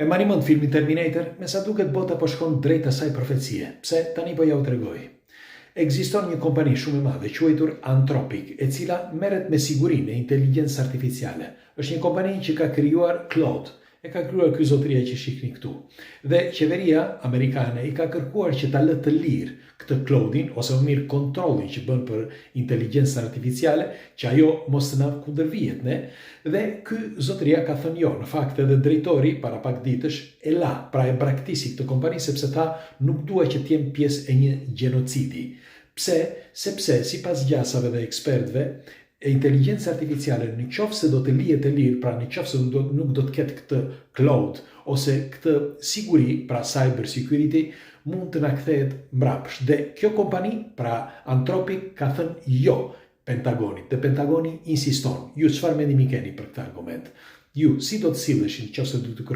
E mani mend filmin Terminator, me sa duket bota po shkon drejt asaj profecie. Pse? Tani po ja u tregoj. Ekziston një kompani shumë e madhe quajtur Anthropic, e cila merret me sigurinë e inteligjencës artificiale. Është një kompani që ka krijuar Claude. E ka krijuar ky zotëria që shihni këtu. Dhe qeveria amerikane i ka kërkuar që ta lë të lirë këtë Claudin, ose më mirë kontrollin që bën për inteligjencën artificiale, që ajo mos të na kundërvihet ne. Dhe ky zotëria ka thënë jo, në fakt edhe drejtori para pak ditësh e la, pra e braktisi këtë kompani sepse tha nuk dua që të jem pjesë e një gjenocidi. Pse? Sepse sipas gjasave dhe ekspertëve, e inteligjencë artificiale në qoftë se do të lihet e lirë, pra në qoftë se nuk do të ketë këtë cloud ose këtë siguri, pra cyber security, mund të na kthehet mbrapsht. Dhe kjo kompani, pra Anthropic, ka thënë jo Pentagonit. Dhe Pentagoni insiston. Ju çfarë mendimi keni për këtë argument? Ju si do të silleshin nëse do të